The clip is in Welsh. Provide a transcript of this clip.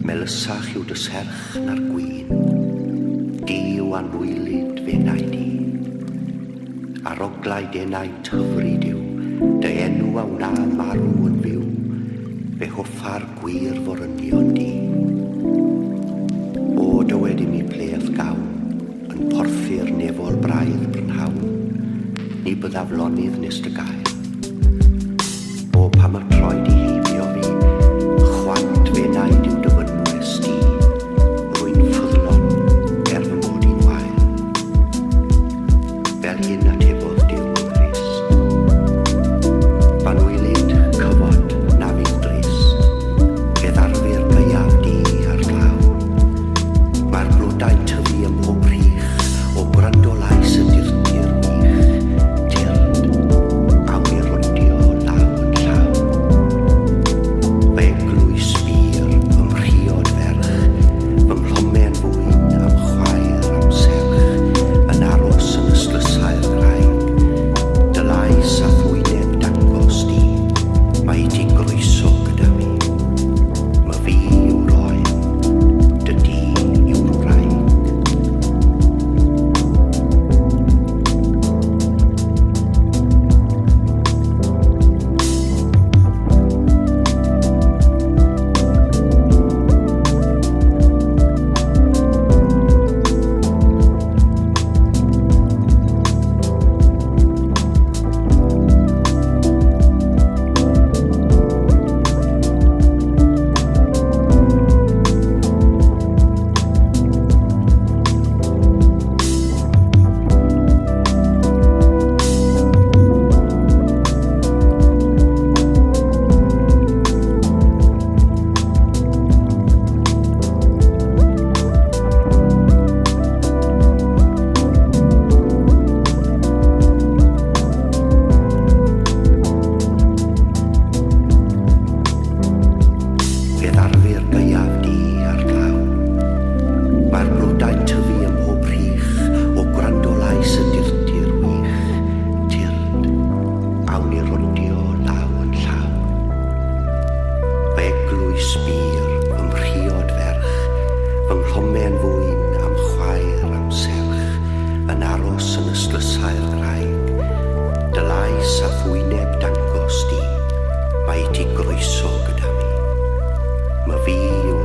Melysach yw dy serch na'r gwin, di yw anwylyd fe nai di. Aroglai denaint hyfryd yw, dy enw a wna marw yn fyw, fe hoffa'r gwir forynion di. O dywed I mi pleth gawn, yn porthi'r nefol braidd brynhawn, ni byddaf lonydd nes dy gael. O pam y troi di heibio fi, chwant fe naid yw dy fynwes di, rwy'n ffyddlon fy mod i'n wael. Fel hyn atebodd Duw yn Grist, fanwylyd cyfod na fi'n dris, fe ddarfu'r gaeaf di ar glaw. Mae'r blodau'n tyfu ym mhob rhych, o gwrando lais y dirtir wych, tird, awn I rodio law yn llaw. Fe glwys bir ym mhriod ferch, fy mhlomen fwyn am chwaer am serch, yn aros yn ystlysau'r graig. Dy lais a thwyneb dangos di, mae ti groeso gyda fi. Mae fi yw'r oen, dy di yw'r wraig. Fe ddarfu'r gaeaf di ar glaw. Mae'r blodau'n tyfu ym mhob rhych, o gwrando lais y dirtir wych, tird, awn I rodio law yn llaw. Fe glwys bir ym mhriod ferch, fy mhlomen fwyn am chwaer am serch, yn aros yn ystlysau'r graig. Dy lais a thwyneb dangos di, mae ti groeso gyda fi. Mae fi yw'r